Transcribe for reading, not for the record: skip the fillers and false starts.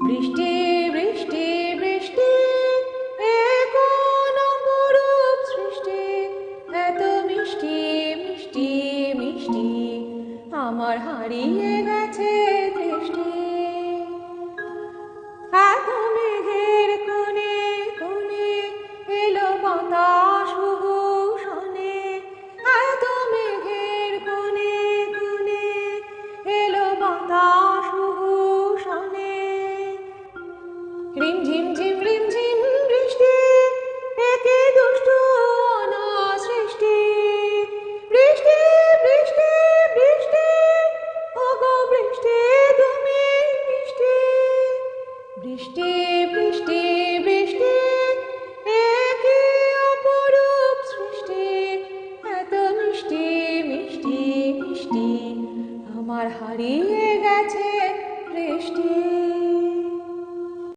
বৃষ্টি বৃষ্টি বৃষ্টি এ কোন অপরূপ সৃষ্টি, এত মিষ্টি মিষ্টি মিষ্টি আমার হারিয়ে গেছে দৃষ্টি। এত মেঘের কোণে কোণে এলো বাতাস হুহু শোনে, এত মেঘের কোণে কোণে এলো বাতাস হুহু শোনে। রিমঝিম রিমঝিম বৃষ্টি, একে দুষ্টু অনাসৃষ্টি। বৃষ্টি বৃষ্টি বৃষ্টি ওগো বৃষ্টি তুমি মিষ্টি। বৃষ্টি